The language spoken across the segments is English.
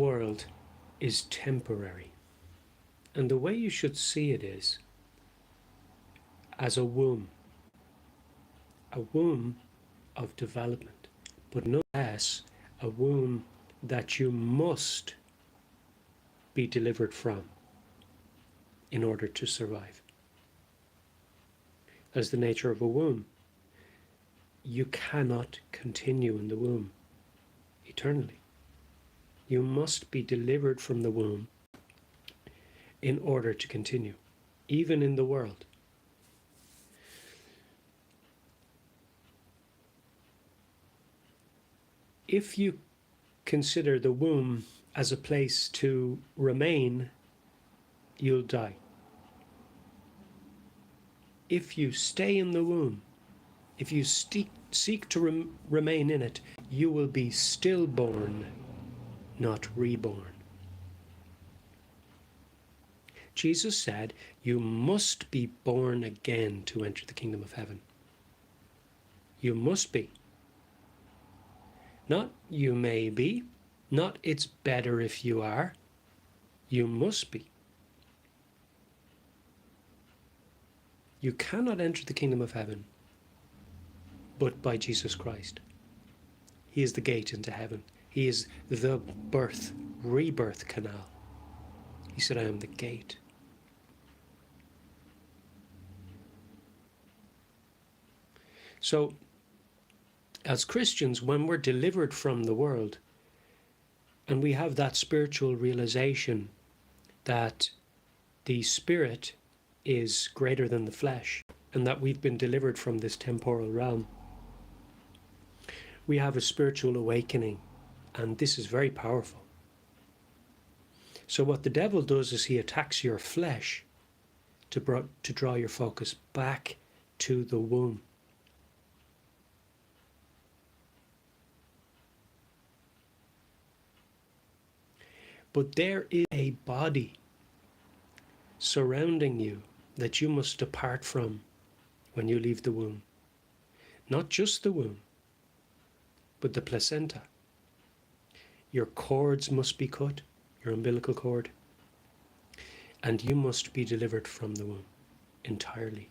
world is temporary. And the way you should see it is as a womb of development, but no less a womb that you must be delivered from in order to survive. As the nature of a womb, you cannot continue in the womb eternally. You must be delivered from the womb in order to continue, even in the world. If you consider the womb as a place to remain, you'll die. If you stay in the womb, if you seek to remain in it, you will be stillborn, not reborn. Jesus said, you must be born again to enter the kingdom of heaven. You must be. Not you may be, not it's better if you are. You must be. You cannot enter the kingdom of heaven but by Jesus Christ. He is the gate into heaven. He is the rebirth canal. He said, I am the gate. So, as Christians, when we're delivered from the world, and we have that spiritual realization that the spirit is greater than the flesh, and that we've been delivered from this temporal realm, we have a spiritual awakening, and this is very powerful. So what the devil does is he attacks your flesh to draw your focus back to the womb. But there is a body surrounding you that you must depart from when you leave the womb. Not just the womb, but the placenta. Your cords must be cut, your umbilical cord, and you must be delivered from the womb entirely.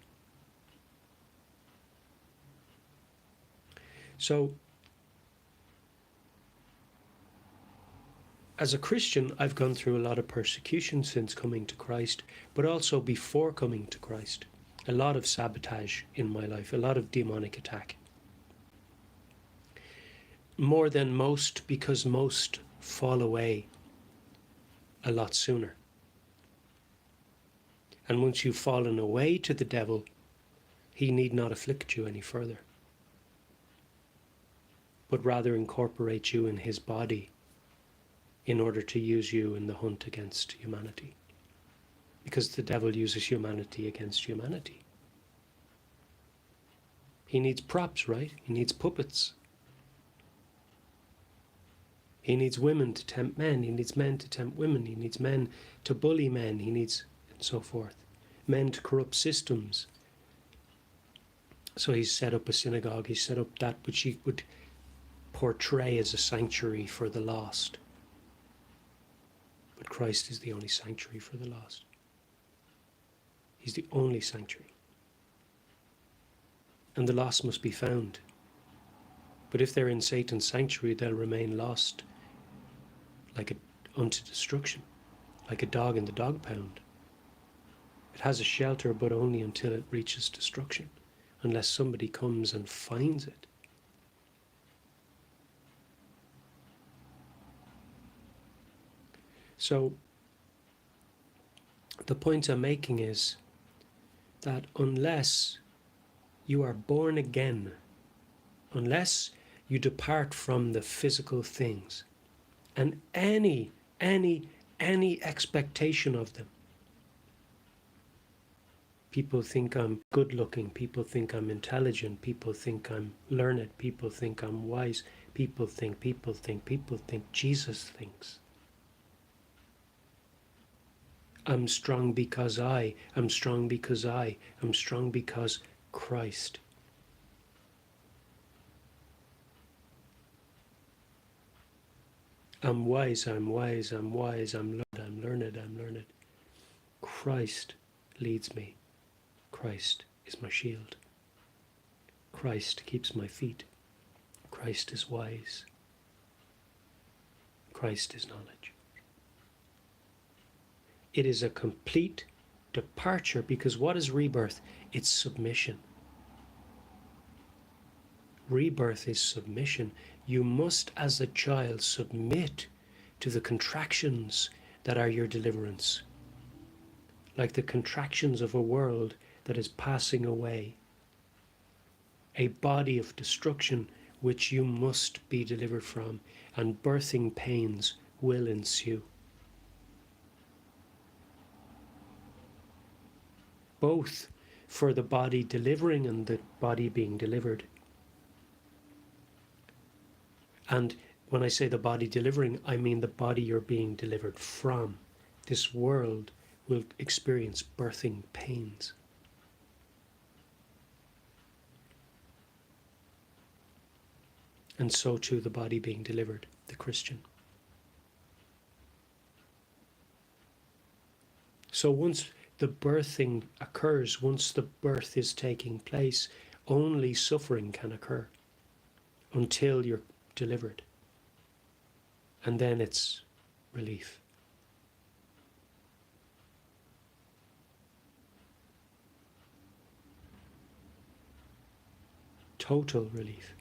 So, as a Christian, I've gone through a lot of persecution since coming to Christ, but also before coming to Christ. A lot of sabotage in my life, a lot of demonic attack. More than most, because most fall away a lot sooner. And once you've fallen away to the devil, he need not afflict you any further, but rather incorporate you in his body in order to use you in the hunt against humanity. Because the devil uses humanity against humanity. He needs props, right? He needs puppets. He needs women to tempt men. He needs men to tempt women. He needs men to bully men. He needs, and so forth. Men to corrupt systems. So he's set up a synagogue. He's set up that which he would portray as a sanctuary for the lost. But Christ is the only sanctuary for the lost. He's the only sanctuary. And the lost must be found. But if they're in Satan's sanctuary, they'll remain lost unto destruction, like a dog in the dog pound. It has a shelter, but only until it reaches destruction, unless somebody comes and finds it. So, the point I'm making is that unless you are born again, unless you depart from the physical things and any expectation of them. People think I'm good looking, people think I'm intelligent, people think I'm learned, people think I'm wise, people think, Jesus thinks. I'm strong because I'm strong because I'm strong because Christ. I'm wise, I'm wise, I'm wise, I'm learned, I'm learned, I'm learned. Christ leads me. Christ is my shield. Christ keeps my feet. Christ is wise. Christ is knowledge. It is a complete departure, because what is rebirth? It's submission. Rebirth is submission. You must, as a child, submit to the contractions that are your deliverance, like the contractions of a world that is passing away, a body of destruction which you must be delivered from, and birthing pains will ensue. Both for the body delivering and the body being delivered. And when I say the body delivering, I mean the body you're being delivered from. This world will experience birthing pains. And so too the body being delivered, the Christian. So once the birthing occurs, once the birth is taking place, only suffering can occur until you're delivered. And then it's relief. Total relief.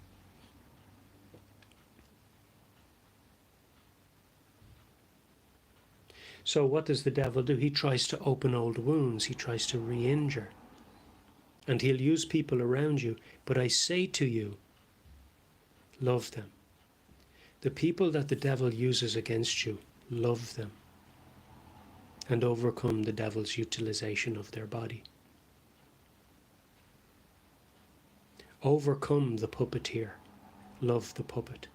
So what does the devil do? He tries to open old wounds. He tries to re-injure. And he'll use people around you. But I say to you, love them. The people that the devil uses against you, love them. And overcome the devil's utilization of their body. Overcome the puppeteer. Love the puppet.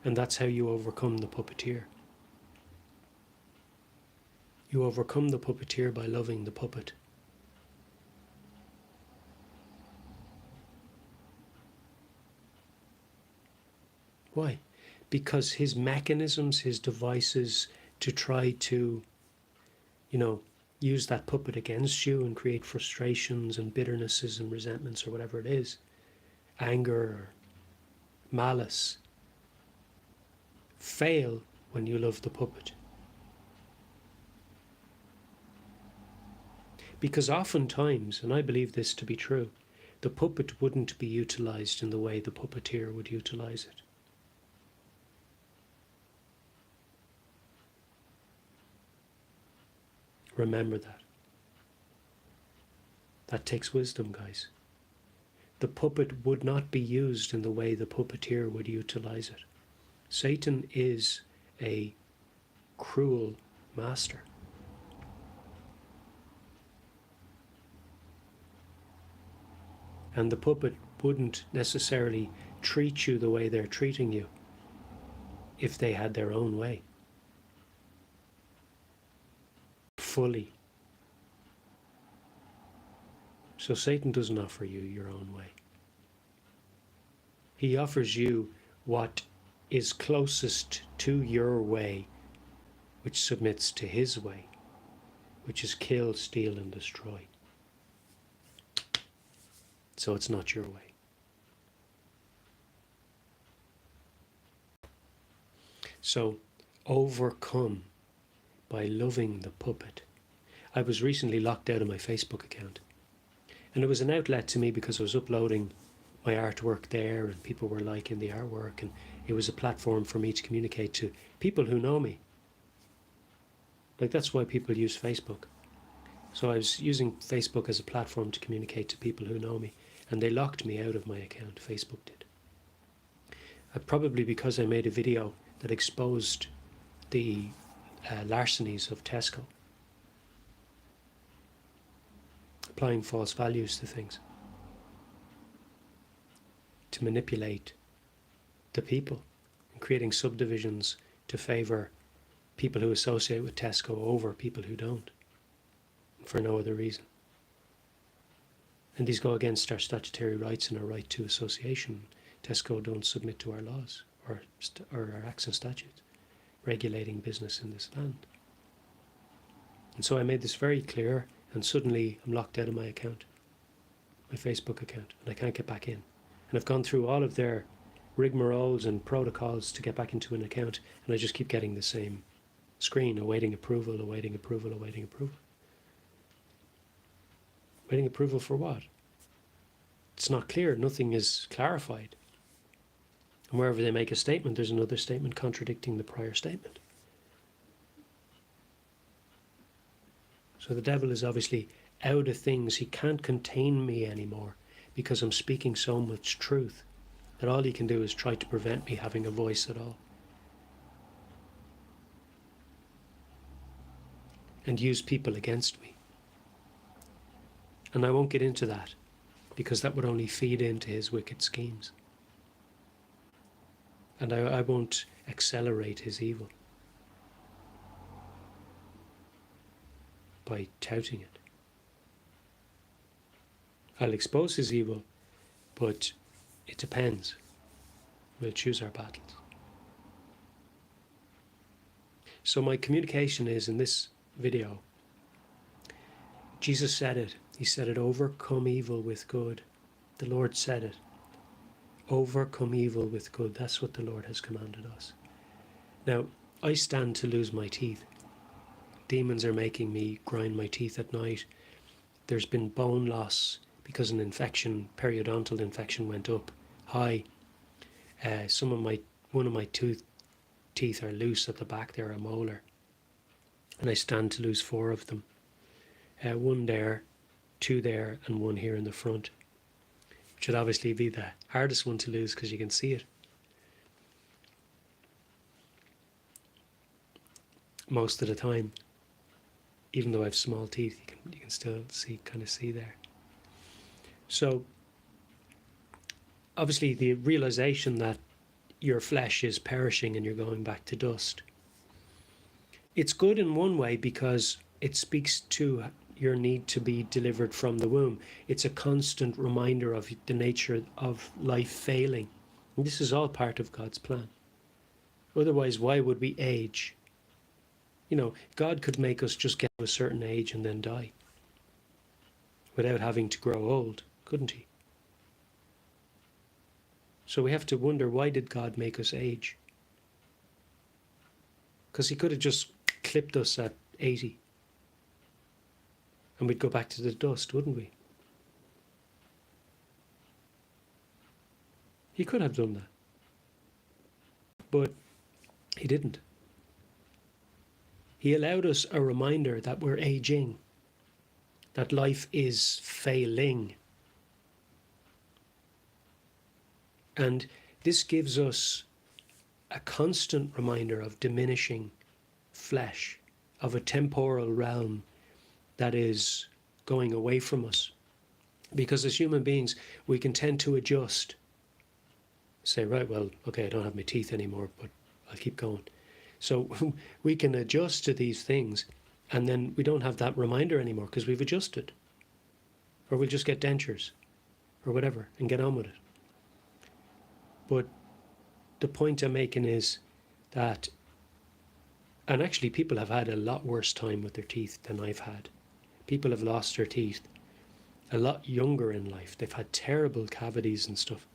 And that's how you overcome the puppeteer. You overcome the puppeteer by loving the puppet. Why? Because his mechanisms, his devices to try to, use that puppet against you and create frustrations and bitternesses and resentments or whatever it is, anger or malice, fail when you love the puppet. Because oftentimes, and I believe this to be true, the puppet wouldn't be utilized in the way the puppeteer would utilize it. Remember that. That takes wisdom, guys. The puppet would not be used in the way the puppeteer would utilize it. Satan is a cruel master. And the puppet wouldn't necessarily treat you the way they're treating you if they had their own way. Fully. So Satan doesn't offer you your own way. He offers you what is closest to your way, which submits to his way, which is kill, steal, and destroy. So it's not your way. So overcome by loving the puppet. I was recently locked out of my Facebook account. And it was an outlet to me because I was uploading my artwork there and people were liking the artwork, and it was a platform for me to communicate to people who know me. Like, that's why people use Facebook. So I was using Facebook as a platform to communicate to people who know me, and they locked me out of my account. Facebook did. Probably because I made a video that exposed the larcenies of Tesco, applying false values to things to manipulate the people and creating subdivisions to favour people who associate with Tesco over people who don't, for no other reason. And these go against our statutory rights and our right to association, Tesco don't submit to our laws or our acts and statutes regulating business in this land. And so I made this very clear, and suddenly I'm locked out of my account, my Facebook account, and I can't get back in. And I've gone through all of their rigmaroles and protocols to get back into an account, and I just keep getting the same screen, awaiting approval, awaiting approval, awaiting approval. Waiting approval for what? It's not clear. Nothing is clarified. And wherever they make a statement, there's another statement contradicting the prior statement. So the devil is obviously out of things. He can't contain me anymore because I'm speaking so much truth that all he can do is try to prevent me having a voice at all. And use people against me. And I won't get into that because that would only feed into his wicked schemes. And I won't accelerate his evil by touting it. I'll expose his evil, but it depends. We'll choose our battles. So my communication is in this video. Jesus said it. He said it, overcome evil with good. The Lord said it. Overcome evil with good. That's what the Lord has commanded us. Now, I stand to lose my teeth. Demons are making me grind my teeth at night. There's been bone loss because an infection, periodontal infection, went up high. One of my teeth are loose at the back there, a molar. And I stand to lose 4 of them. One there, 2 there, and 1 here in the front. Which would obviously be the hardest one to lose because you can see it. Most of the time, even though I have small teeth, you can still kind of see there. So, obviously the realization that your flesh is perishing and you're going back to dust. It's good in one way because it speaks to your need to be delivered from the womb. It's a constant reminder of the nature of life failing. And this is all part of God's plan. Otherwise, why would we age? You know, God could make us just get to a certain age and then die without having to grow old, couldn't he? So we have to wonder, why did God make us age? Because he could have just clipped us at 80. And we'd go back to the dust, wouldn't we? He could have done that. But he didn't. He allowed us a reminder that we're aging, that life is failing. And this gives us a constant reminder of diminishing flesh, of a temporal realm that is going away from us. Because as human beings, we can tend to adjust. Say, right, well, okay, I don't have my teeth anymore, but I'll keep going. So we can adjust to these things, and then we don't have that reminder anymore because we've adjusted. Or we'll just get dentures or whatever and get on with it. But the point I'm making is that, and actually people have had a lot worse time with their teeth than I've had. People have lost their teeth a lot younger in life. They've had terrible cavities and stuff.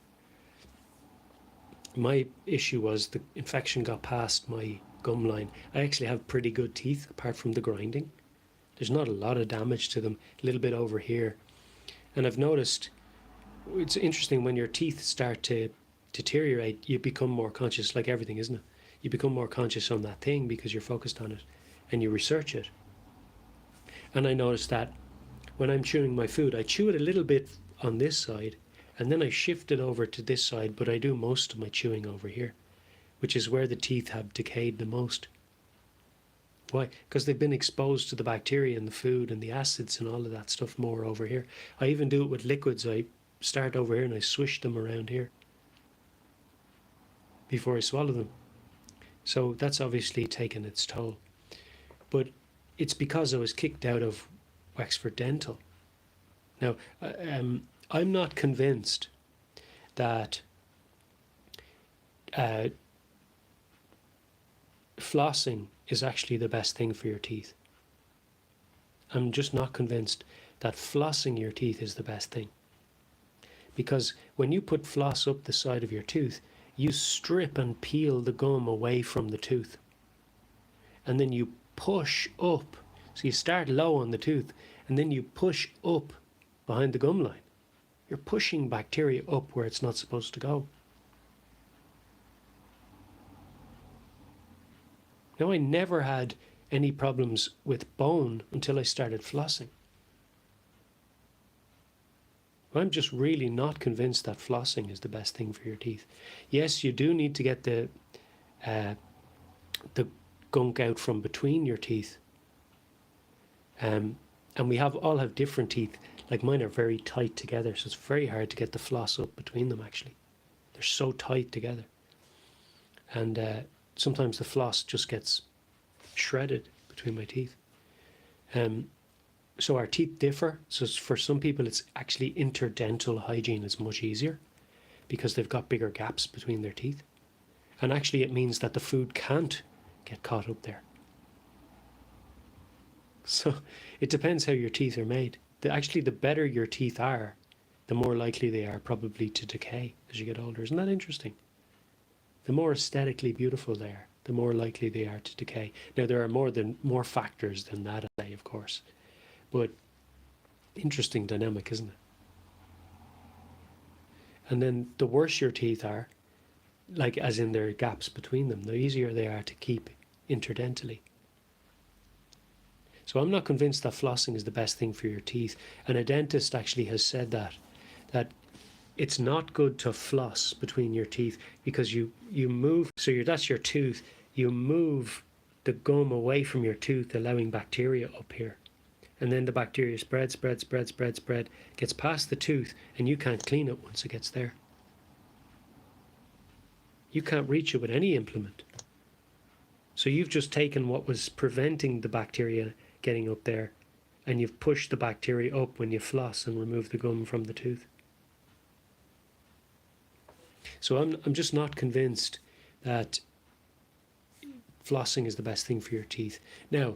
My issue was the infection got past my gum line. I actually have pretty good teeth apart from the grinding. There's not a lot of damage to them, a little bit over here. And I've noticed, it's interesting, when your teeth start to deteriorate, you become more conscious, like everything, isn't it? You become more conscious on that thing because you're focused on it and you research it. And I noticed that when I'm chewing my food, I chew it a little bit on this side and then I shift it over to this side, but I do most of my chewing over here, which is where the teeth have decayed the most. Why? Because they've been exposed to the bacteria in the food and the acids and all of that stuff more over here. I even do it with liquids. I start over here and I swish them around here before I swallow them. So that's obviously taken its toll. But it's because I was kicked out of Wexford Dental. Now, I'm not convinced that uh, flossing is actually the best thing for your teeth. I'm just not convinced that flossing your teeth is the best thing. Because when you put floss up the side of your tooth, you strip and peel the gum away from the tooth. And then you push up. So you start low on the tooth, and then you push up behind the gum line. You're pushing bacteria up where it's not supposed to go. Now, I never had any problems with bone until I started flossing. I'm just really not convinced that flossing is the best thing for your teeth. Yes, you do need to get the gunk out from between your teeth. And we all have different teeth. Like mine are very tight together, so it's very hard to get the floss up between them actually. They're so tight together. And sometimes the floss just gets shredded between my teeth. So our teeth differ. So for some people, it's actually interdental hygiene is much easier because they've got bigger gaps between their teeth. And actually it means that the food can't get caught up there. So it depends how your teeth are made. Actually, the better your teeth are, the more likely they are probably to decay as you get older. Isn't that interesting? The more aesthetically beautiful they are, the more likely they are to decay. Now, there are more factors than that, of course. But interesting dynamic, isn't it? And then the worse your teeth are, like as in there are gaps between them, the easier they are to keep interdentally. So I'm not convinced that flossing is the best thing for your teeth. And a dentist actually has said that it's not good to floss between your teeth because you move, so that's your tooth, you move the gum away from your tooth, allowing bacteria up here. And then the bacteria spread, gets past the tooth, and you can't clean it once it gets there. You can't reach it with any implement. So you've just taken what was preventing the bacteria getting up there, and you've pushed the bacteria up when you floss and remove the gum from the tooth. So I'm just not convinced that flossing is the best thing for your teeth. Now,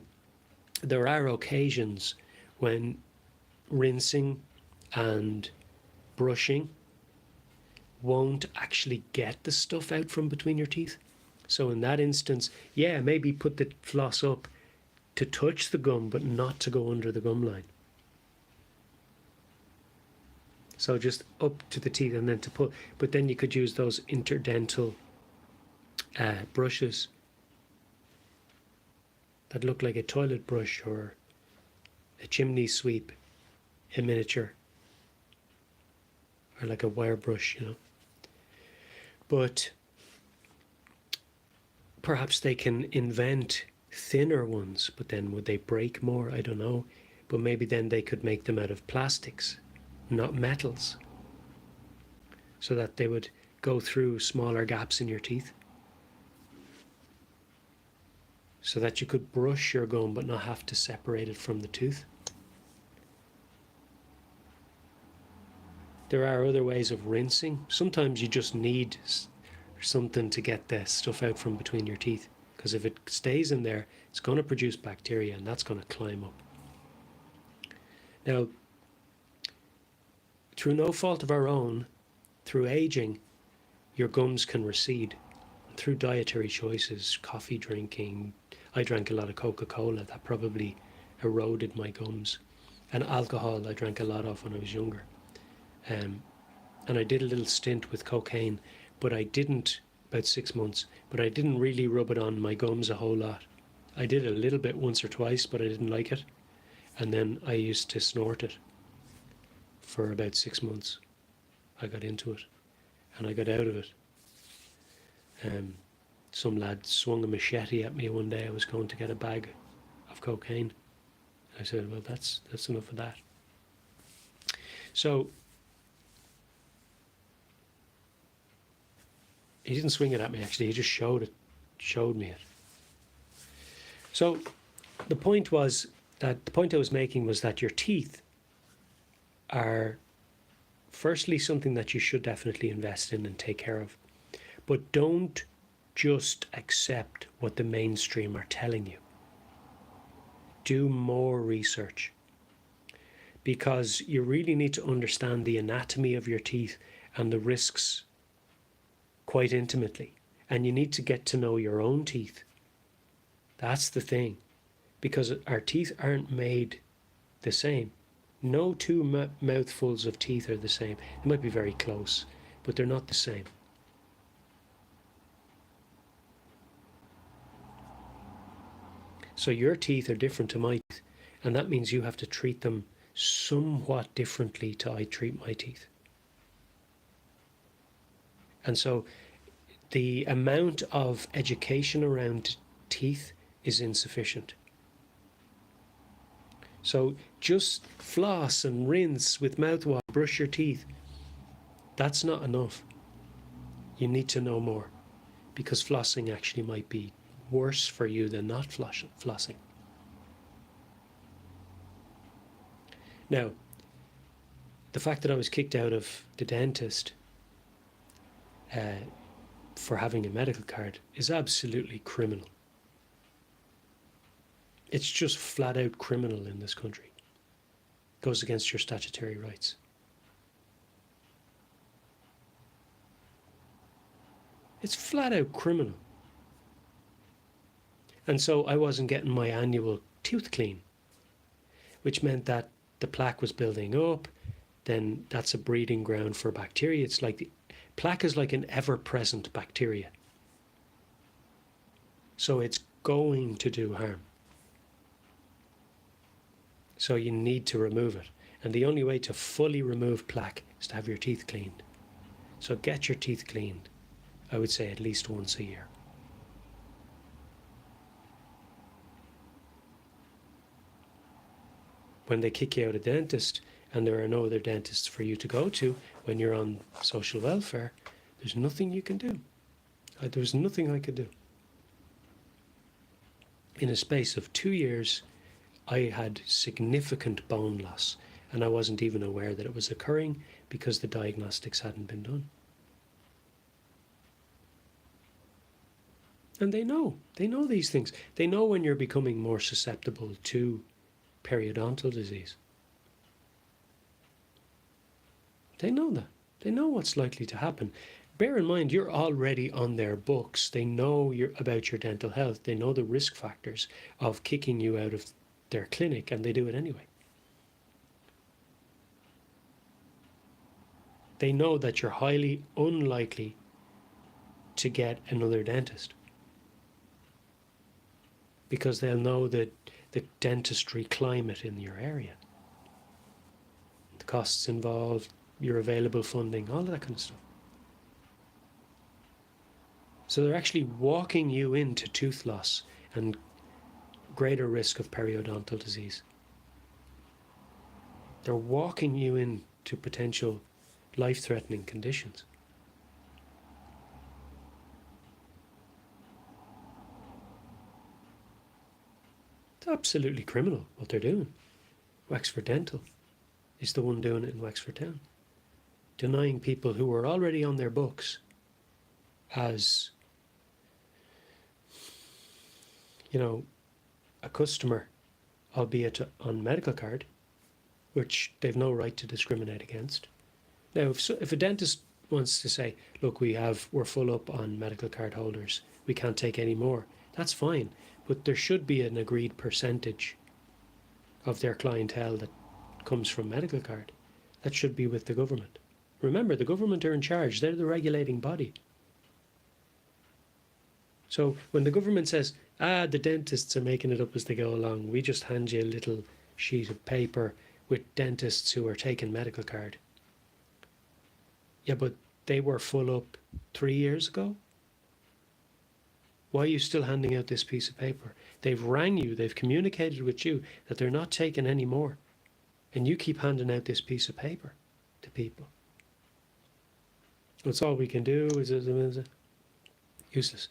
there are occasions when rinsing and brushing won't actually get the stuff out from between your teeth. So in that instance, yeah, maybe put the floss up to touch the gum, but not to go under the gum line. So just up to the teeth and then to pull. But then you could use those interdental brushes that look like a toilet brush or a chimney sweep in miniature, or like a wire brush, But perhaps they can invent thinner ones, but then would they break more? I don't know. But maybe then they could make them out of plastics, not metals, so that they would go through smaller gaps in your teeth, so that you could brush your gum but not have to separate it from the tooth. There are other ways of rinsing. Sometimes you just need something to get the stuff out from between your teeth, because if it stays in there, it's going to produce bacteria, and that's going to climb up. Now, through no fault of our own, through aging, your gums can recede. Through dietary choices, coffee drinking, I drank a lot of Coca-Cola, that probably eroded my gums. And alcohol I drank a lot of when I was younger. And I did a little stint with cocaine, but I didn't, about 6 months, but I didn't really rub it on my gums a whole lot. I did a little bit once or twice, but I didn't like it. And then I used to snort it for about 6 months. I got into it, and I got out of it. Some lad swung a machete at me one day. I was going to get a bag of cocaine. I said, well, that's enough of that. So he didn't swing it at me, actually. He just showed me it. So the point I was making was that your teeth are firstly something that you should definitely invest in and take care of. But don't just accept what the mainstream are telling you. Do more research, because you really need to understand the anatomy of your teeth and the risks quite intimately. And you need to get to know your own teeth. That's the thing, because our teeth aren't made the same. No two mouthfuls of teeth are the same. They might be very close, but they're not the same. So your teeth are different to my teeth, and that means you have to treat them somewhat differently to I treat my teeth. And so the amount of education around teeth is insufficient. So just floss and rinse with mouthwash, brush your teeth. That's not enough. You need to know more, because flossing actually might be worse for you than not flossing. Now, the fact that I was kicked out of the dentist for having a medical card is absolutely criminal. It's just flat out criminal in this country. It goes against your statutory rights. It's flat out criminal. And so I wasn't getting my annual tooth clean, which meant that the plaque was building up. Then that's a breeding ground for bacteria. It's like plaque is like an ever-present bacteria. So it's going to do harm. So you need to remove it. And the only way to fully remove plaque is to have your teeth cleaned. So get your teeth cleaned, I would say at least once a year. When they kick you out of dentist and there are no other dentists for you to go to when you're on social welfare, there's nothing you can do. There was nothing I could do. In a space of 2 years, I had significant bone loss, and I wasn't even aware that it was occurring because the diagnostics hadn't been done. And they know these things. They know when you're becoming more susceptible to periodontal disease. They know that. They know what's likely to happen. Bear in mind, you're already on their books. They know about your dental health. They know the risk factors of kicking you out of their clinic, and they do it anyway. They know that you're highly unlikely to get another dentist, because they'll know the dentistry climate in your area, the costs involved, your available funding, all of that kind of stuff. So they're actually walking you into tooth loss and greater risk of periodontal disease. They're walking you into potential life-threatening conditions. It's absolutely criminal what they're doing. Wexford Dental is the one doing it in Wexford Town, denying people who were already on their books as, you know, a customer, albeit on medical card, which they've no right to discriminate against. Now, if a dentist wants to say, look, we're full up on medical card holders, we can't take any more, that's fine. But there should be an agreed percentage of their clientele that comes from medical card. That should be with the government. Remember, the government are in charge. They're the regulating body. So when the government says, the dentists are making it up as they go along, we just hand you a little sheet of paper with dentists who are taking medical card. Yeah, but they were full up 3 years ago. Why are you still handing out this piece of paper? They've rang you, they've communicated with you that they're not taking any more. And you keep handing out this piece of paper to people. That's all we can do, is useless.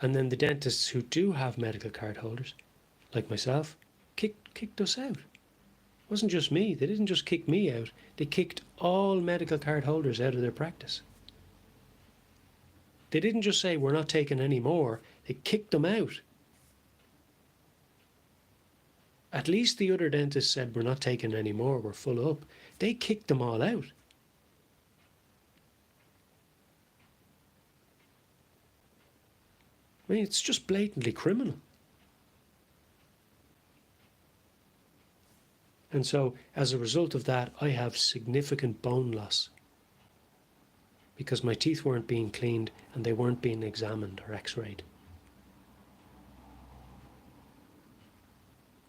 And then the dentists who do have medical card holders, like myself, kicked us out. It wasn't just me. They didn't just kick me out. They kicked all medical card holders out of their practice. They didn't just say, we're not taking any more. They kicked them out. At least the other dentist said, we're not taking any more, we're full up. They kicked them all out. I mean, it's just blatantly criminal. And so, as a result of that, I have significant bone loss because my teeth weren't being cleaned and they weren't being examined or x-rayed.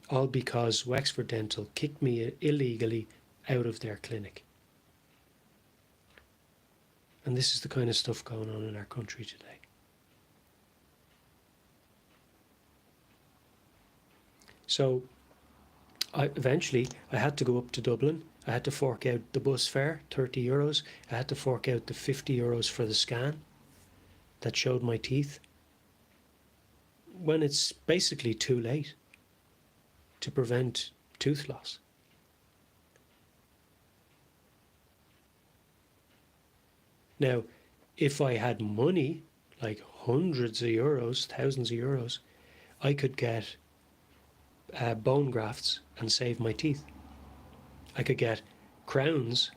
All because Wexford Dental kicked me illegally out of their clinic. And this is the kind of stuff going on in our country today. So eventually I had to go up to Dublin. I had to fork out the bus fare, €30. I had to fork out the €50 for the scan that showed my teeth, when it's basically too late to prevent tooth loss. Now, if I had money, like hundreds of euros, thousands of euros, I could get bone grafts and save my teeth. I could get crowns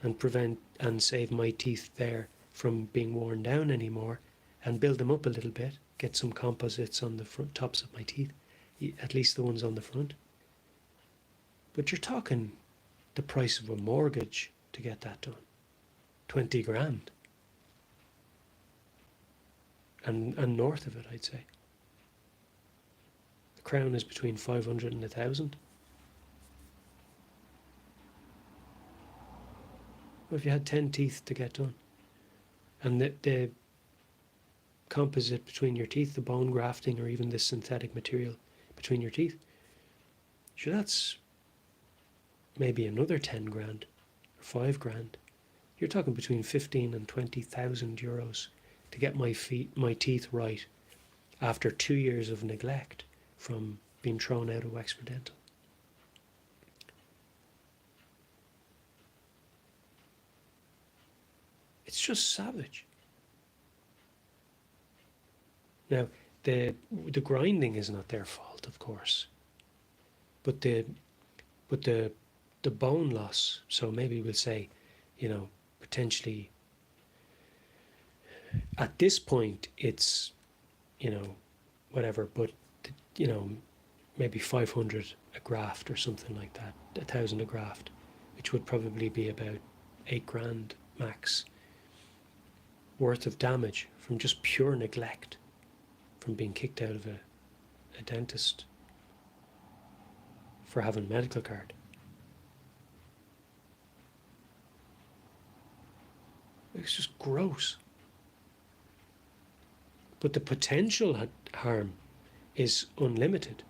and prevent and save my teeth there from being worn down anymore, and build them up a little bit, get some composites on the front tops of my teeth, at least the ones on the front. But you're talking the price of a mortgage to get that done. 20 grand. And north of it, I'd say. The crown is between 500 and 1,000. Well, if you had 10 teeth to get done, and the composite between your teeth, the bone grafting, or even the synthetic material between your teeth, sure, that's maybe another 10 grand or 5 grand. You're talking between 15 and 20,000 euros to get my teeth right after 2 years of neglect from being thrown out of Wexford Dental. It's just savage. Now, the grinding is not their fault, of course, but the bone loss. So maybe we'll say, potentially at this point it's, whatever, but maybe 500 a graft or something like that, 1,000 a graft, which would probably be about 8 grand max worth of damage from just pure neglect, from being kicked out of a dentist for having a medical card. It's just gross. But the potential harm is unlimited,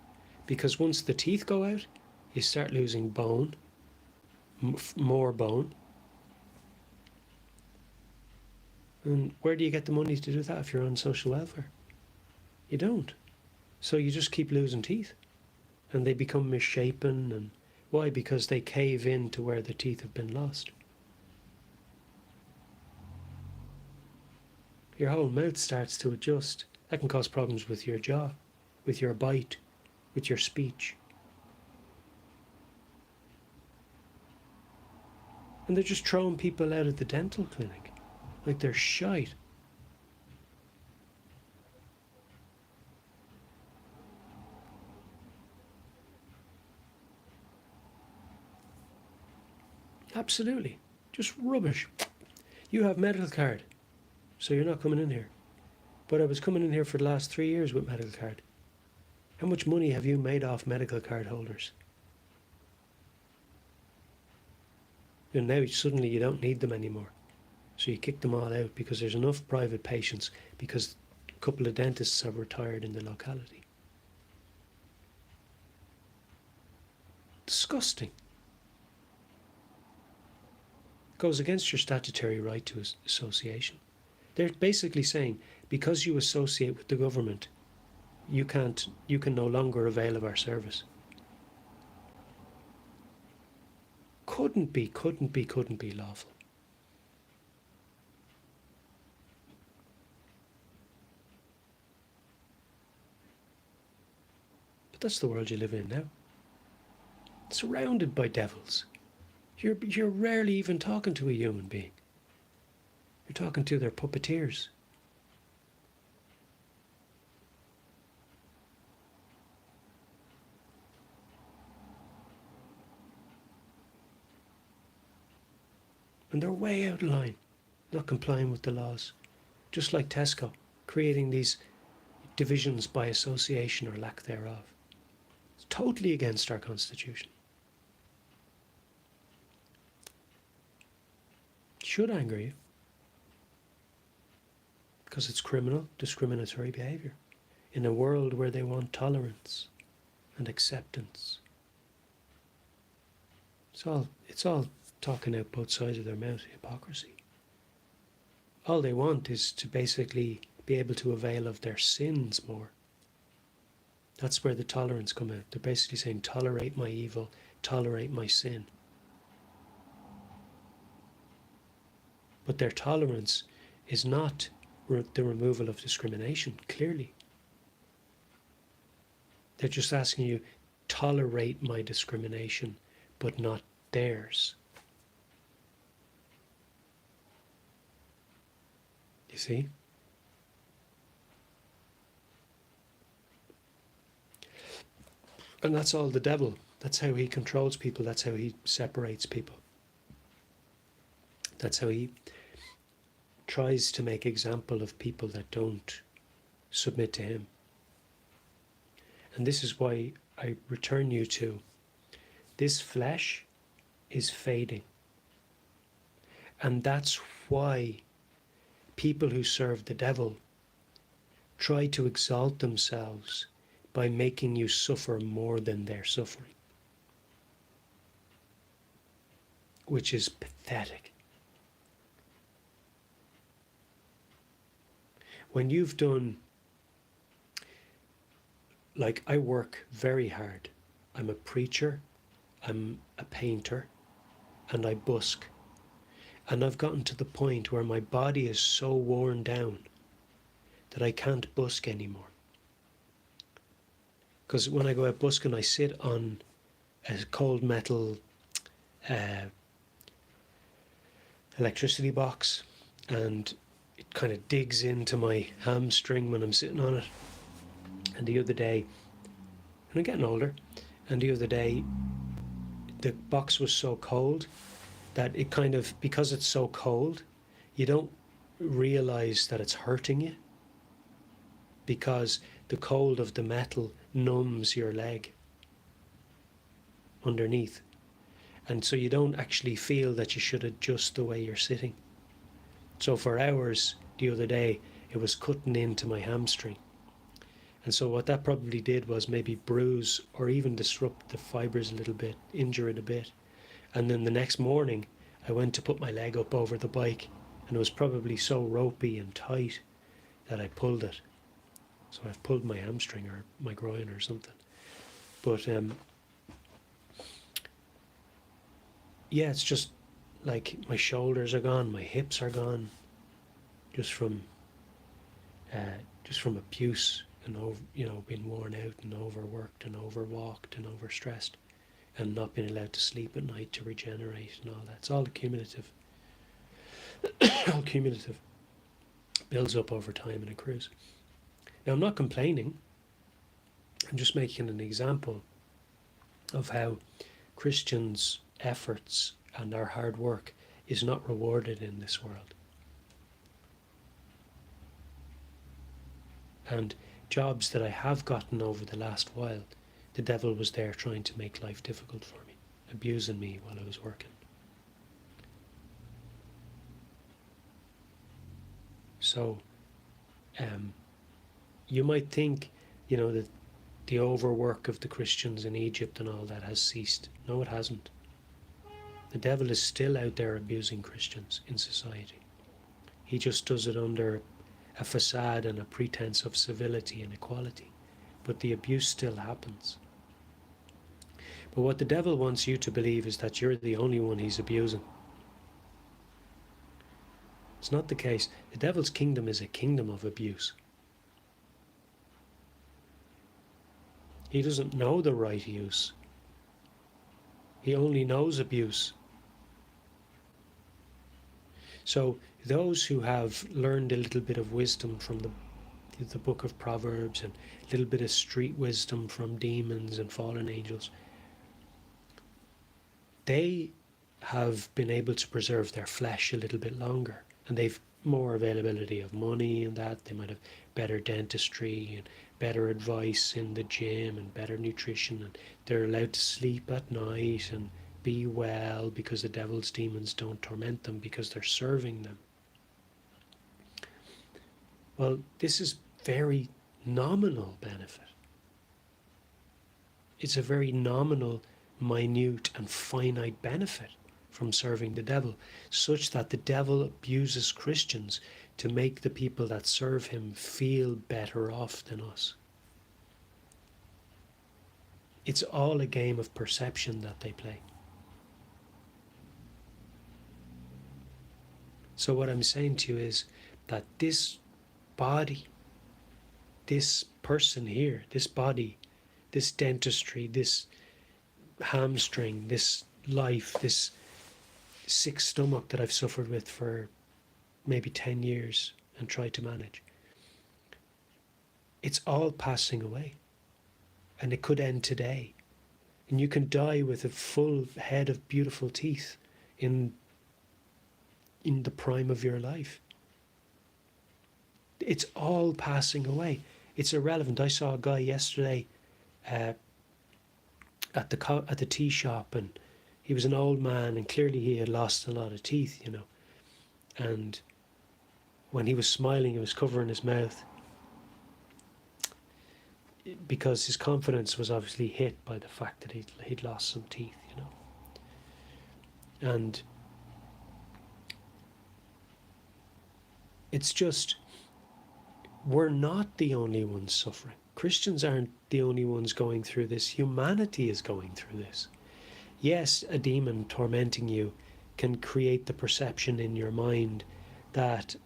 because once the teeth go out, you start losing bone, more bone. And where do you get the money to do that if you're on social welfare? You don't. So you just keep losing teeth, and they become misshapen. And why? Because they cave in to where the teeth have been lost. Your whole mouth starts to adjust. That can cause problems with your jaw, with your bite, with your speech. And they're just throwing people out of the dental clinic like they're shite. Absolutely. Just rubbish. You have medical card, so you're not coming in here. But I was coming in here for the last 3 years with medical card. How much money have you made off medical card holders? And now suddenly you don't need them anymore. So you kick them all out because there's enough private patients, because a couple of dentists have retired in the locality. Disgusting. Goes against your statutory right to association. They're basically saying, because you associate with the government, you can no longer avail of our service. Couldn't be lawful. That's the world you live in now. Surrounded by devils. You're rarely even talking to a human being. You're talking to their puppeteers. And they're way out of line, not complying with the laws. Just like Tesco, creating these divisions by association or lack thereof. It's totally against our constitution. It should anger you, because it's criminal, discriminatory behaviour in a world where they want tolerance and acceptance. It's all talking out both sides of their mouth, hypocrisy. All they want is to basically be able to avail of their sins more. That's where the tolerance come out. They're basically saying, tolerate my evil, tolerate my sin. But their tolerance is not the removal of discrimination, clearly. They're just asking you, tolerate my discrimination, but not theirs. You see? And that's all the devil. That's how he controls people. That's how he separates people. That's how he tries to make example of people that don't submit to him. And this is why I return you to, this flesh is fading. And that's why people who serve the devil try to exalt themselves by making you suffer more than they're suffering. Which is pathetic. When you've done, like, I work very hard. I'm a preacher, I'm a painter, and I busk. And I've gotten to the point where my body is so worn down that I can't busk anymore. Because when I go out busking, I sit on a cold metal electricity box, and it kind of digs into my hamstring when I'm sitting on it. And the other day, and I'm getting older, and the other day the box was so cold that it kind of, because it's so cold, you don't realize that it's hurting you, because the cold of the metal numbs your leg underneath. And so you don't actually feel that you should adjust the way you're sitting. So for hours the other day, it was cutting into my hamstring. And so what that probably did was maybe bruise or even disrupt the fibres a little bit, injure it a bit. And then the next morning, I went to put my leg up over the bike, and it was probably so ropey and tight that I pulled it. So I've pulled my hamstring or my groin or something. But yeah, it's just like my shoulders are gone, my hips are gone, just from abuse and being worn out and overworked and overwalked and overstressed, and not being allowed to sleep at night to regenerate and all that. It's all cumulative. All cumulative. Builds up over time and accrues. Now, I'm not complaining. I'm just making an example of how Christians' efforts and our hard work is not rewarded in this world. And jobs that I have gotten over the last while, the devil was there trying to make life difficult for me, abusing me while I was working. So, you might think, that the overwork of the Christians in Egypt and all that has ceased. No, it hasn't. The devil is still out there abusing Christians in society. He just does it under a facade and a pretense of civility and equality. But the abuse still happens. But what the devil wants you to believe is that you're the only one he's abusing. It's not the case. The devil's kingdom is a kingdom of abuse. He doesn't know the right use. He only knows abuse. So those who have learned a little bit of wisdom from the book of Proverbs and a little bit of street wisdom from demons and fallen angels, they have been able to preserve their flesh a little bit longer, and they've more availability of money and that. They might have better dentistry and better advice in the gym and better nutrition, and they're allowed to sleep at night and be well because the devil's demons don't torment them because they're serving them. Well, this is very nominal benefit. It's a very nominal, minute and finite benefit from serving the devil, such that the devil abuses Christians to make the people that serve him feel better off than us. It's all a game of perception that they play. So what I'm saying to you is that this body, this person here, this body, this dentistry, this hamstring, this life, this sick stomach that I've suffered with for maybe 10 years and tried to manage, it's all passing away, and it could end today. And you can die with a full head of beautiful teeth in the prime of your life. It's all passing away. It's irrelevant. I saw a guy yesterday at the tea shop, and he was an old man, and clearly he had lost a lot of teeth, you know. And when he was smiling, he was covering his mouth because his confidence was obviously hit by the fact that he'd lost some teeth, you know. And it's just, we're not the only ones suffering. Christians aren't the only ones going through this. Humanity is going through this. Yes, a demon tormenting you can create the perception in your mind that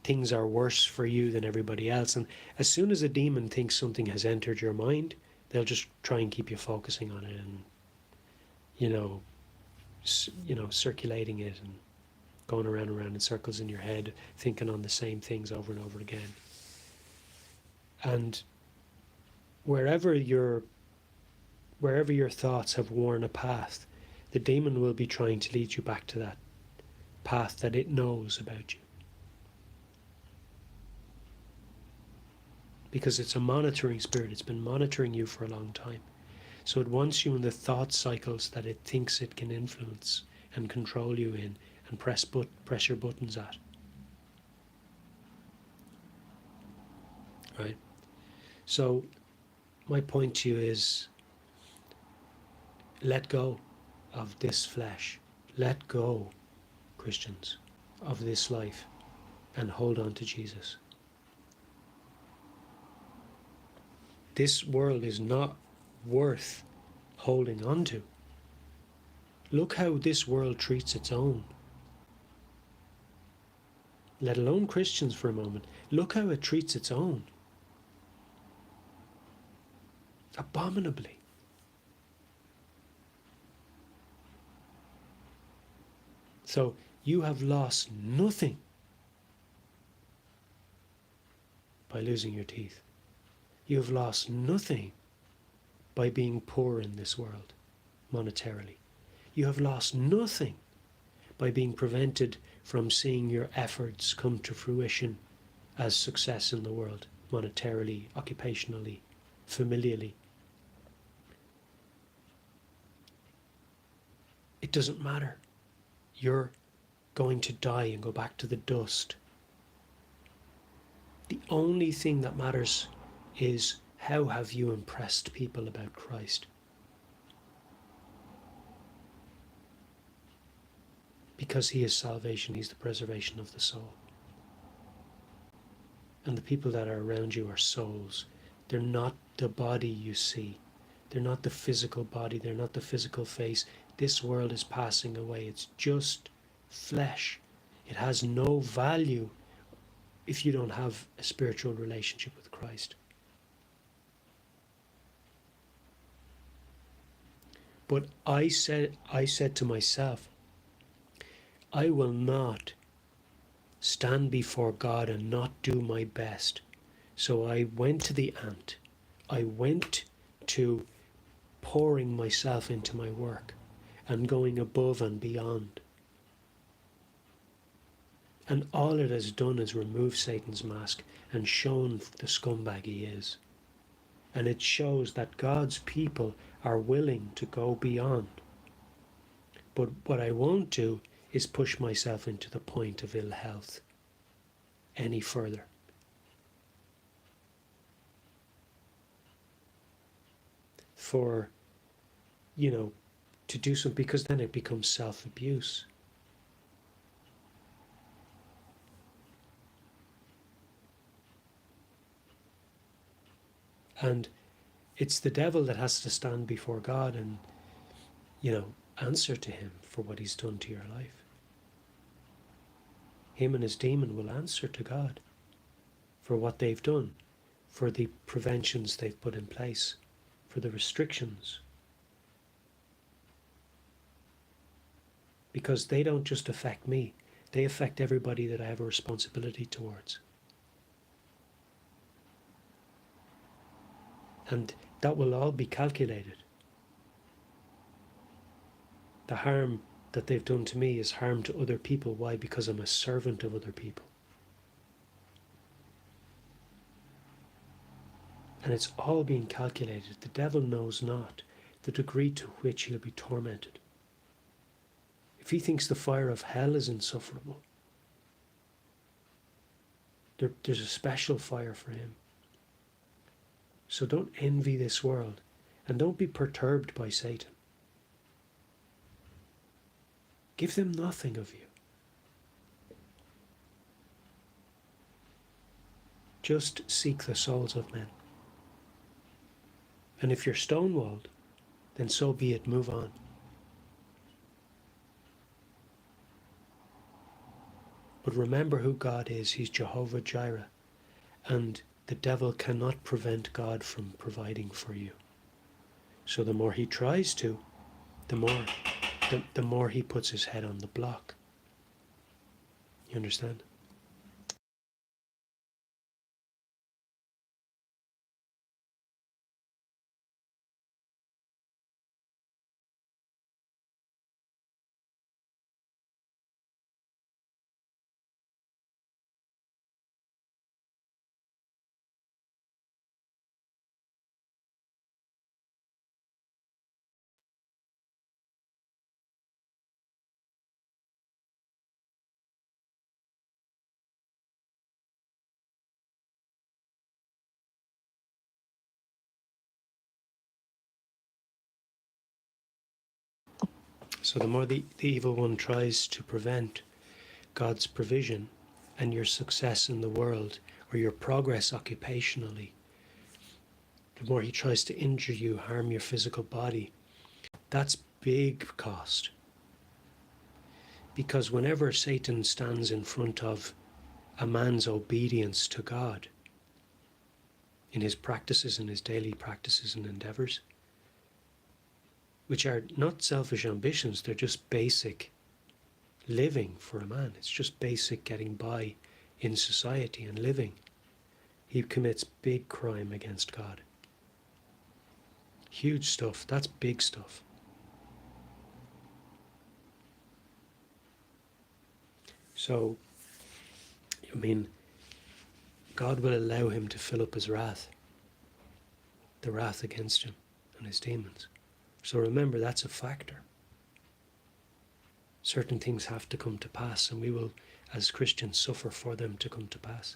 things are worse for you than everybody else. And as soon as a demon thinks something has entered your mind, they'll just try and keep you focusing on it and, you know, circulating it and going around and around in circles in your head, thinking on the same things over and over again. And wherever your thoughts have worn a path, the demon will be trying to lead you back to that path that it knows about you. Because it's a monitoring spirit. It's been monitoring you for a long time. So it wants you in the thought cycles that it thinks it can influence and control you in and press your buttons at. Right? So my point to you is, let go of this flesh. Let go, Christians, of this life and hold on to Jesus. This world is not worth holding on to. Look how this world treats its own. Let alone Christians for a moment. Look how it treats its own. Abominably. So you have lost nothing by losing your teeth. You have lost nothing by being poor in this world, monetarily. You have lost nothing by being prevented from seeing your efforts come to fruition as success in the world, monetarily, occupationally, familially. It doesn't matter. You're going to die and go back to the dust. The only thing that matters is, how have you impressed people about Christ? Because he is salvation, he's the preservation of the soul. And the people that are around you are souls. They're not the body you see. They're not the physical body. They're not the physical face. This world is passing away. It's just flesh. It has no value if you don't have a spiritual relationship with Christ. But I said to myself, I will not stand before God and not do my best. So I went to the ant. I went to pouring myself into my work and going above and beyond. And all it has done is remove Satan's mask and shown the scumbag he is. And it shows that God's people are willing to go beyond. But what I won't do is push myself into the point of ill health any further. For, to do something, because then it becomes self-abuse. And it's the devil that has to stand before God and, answer to him for what he's done to your life. Him and his demon will answer to God for what they've done, for the preventions they've put in place, for the restrictions. Because they don't just affect me, they affect everybody that I have a responsibility towards. And that will all be calculated. The harm that they've done to me is harm to other people. Why? Because I'm a servant of other people. And it's all being calculated. The devil knows not the degree to which he'll be tormented. If he thinks the fire of hell is insufferable, there's a special fire for him. So don't envy this world, and don't be perturbed by Satan. Give them nothing of you. Just seek the souls of men. And if you're stonewalled, then so be it, move on. But remember who God is. He's Jehovah Jireh. And the devil cannot prevent God from providing for you. So the more he tries to, the more he puts his head on the block. You understand? So the more the evil one tries to prevent God's provision and your success in the world or your progress occupationally, the more he tries to injure you, harm your physical body, that's big cost. Because whenever Satan stands in front of a man's obedience to God in his practices, in his daily practices and endeavors, which are not selfish ambitions, they're just basic living for a man. It's just basic getting by in society and living. He commits big crime against God. Huge stuff. That's big stuff. So, God will allow him to fill up his wrath, the wrath against him and his demons. So remember, that's a factor. Certain things have to come to pass, and we will, as Christians, suffer for them to come to pass.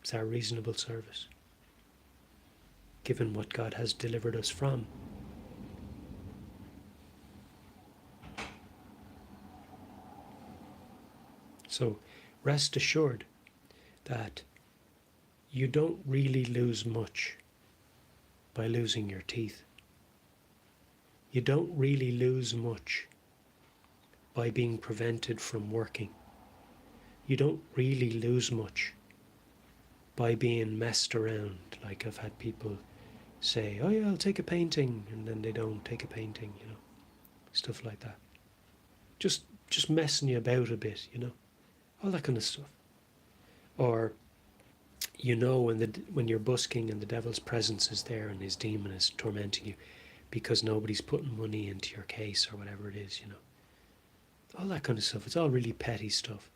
It's our reasonable service, given what God has delivered us from. So rest assured that you don't really lose much by losing your teeth. You don't really lose much by being prevented from working. You don't really lose much by being messed around. Like I've had people, say, oh yeah, I'll take a painting, and then they don't take a painting, stuff like that. Just messing you about a bit, all that kind of stuff. Or when you're busking and the devil's presence is there and his demon is tormenting you because nobody's putting money into your case or whatever it is, all that kind of stuff. It's all really petty stuff.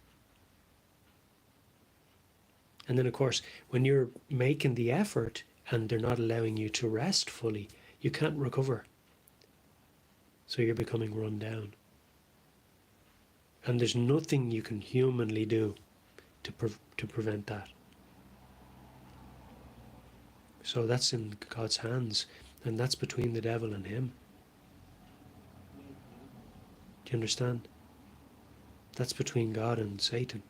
And then of course, when you're making the effort and they're not allowing you to rest fully, you can't recover. So you're becoming run down. And there's nothing you can humanly do to prevent that. So that's in God's hands, and that's between the devil and him. Do you understand? That's between God and Satan.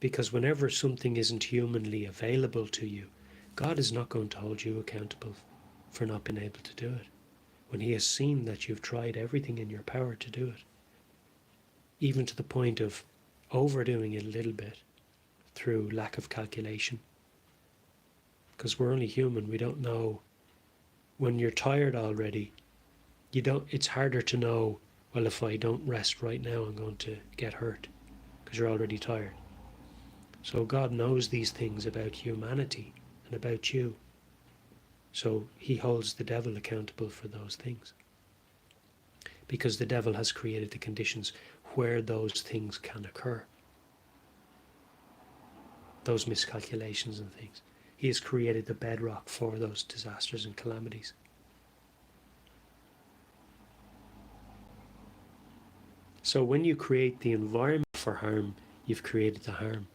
Because whenever something isn't humanly available to you, God is not going to hold you accountable for not being able to do it. When he has seen that you've tried everything in your power to do it, even to the point of overdoing it a little bit through lack of calculation. Because we're only human, we don't know. When you're tired already, it's harder to know, well, if I don't rest right now, I'm going to get hurt, because you're already tired. So God knows these things about humanity and about you. So he holds the devil accountable for those things. Because the devil has created the conditions where those things can occur. Those miscalculations and things. He has created the bedrock for those disasters and calamities. So when you create the environment for harm, you've created the harm.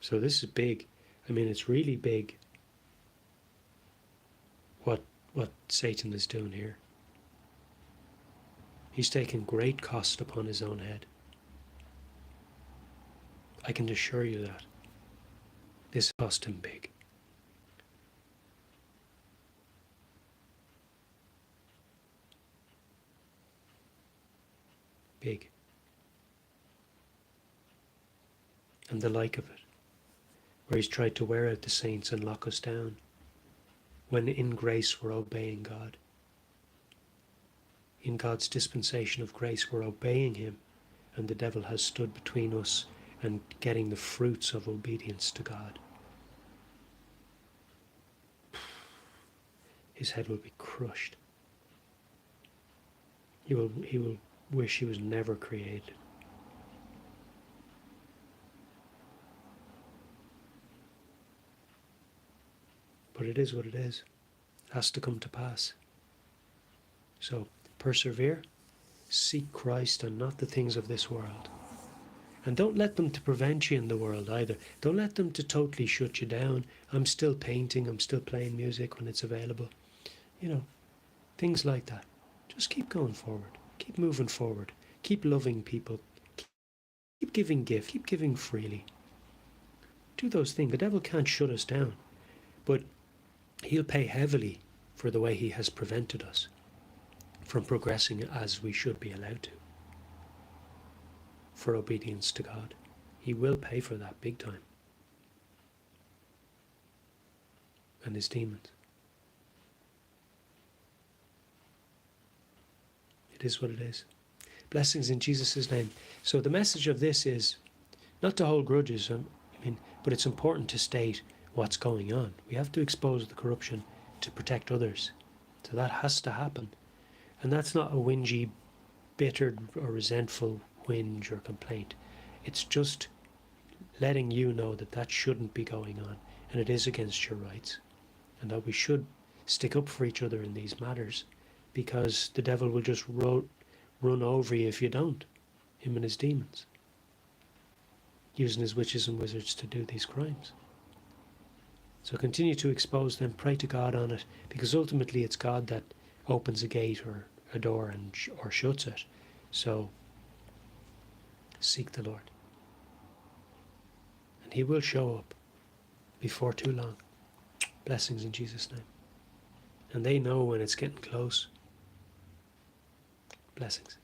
So this is big. I mean, it's really big what Satan is doing here. He's taken great cost upon his own head. I can assure you that. This cost him big. Big. And the like of it. Where he's tried to wear out the saints and lock us down, when in grace we're obeying God. In God's dispensation of grace we're obeying him, and the devil has stood between us and getting the fruits of obedience to God. His head will be crushed. He will wish he was never created. But it is what it is. It has to come to pass. So persevere, seek Christ and not the things of this world. And don't let them to prevent you in the world either. Don't let them to totally shut you down. I'm still painting, I'm still playing music when it's available. Things like that. Just keep going forward. Keep moving forward. Keep loving people. Keep giving gifts. Keep giving freely. Do those things. The devil can't shut us down. But he'll pay heavily for the way he has prevented us from progressing as we should be allowed to. For obedience to God. He will pay for that big time. And his demons. It is what it is. Blessings in Jesus' name. So the message of this is not to hold grudges, but it's important to state what's going on. We have to expose the corruption to protect others. So that has to happen. And that's not a whingy, bitter or resentful whinge or complaint. It's just letting you know that that shouldn't be going on and it is against your rights. And that we should stick up for each other in these matters, because the devil will just run over you if you don't. Him and his demons. Using his witches and wizards to do these crimes. So continue to expose them, pray to God on it, because ultimately it's God that opens a gate or a door or shuts it. So seek the Lord. And he will show up before too long. Blessings in Jesus' name. And they know when it's getting close. Blessings. Blessings.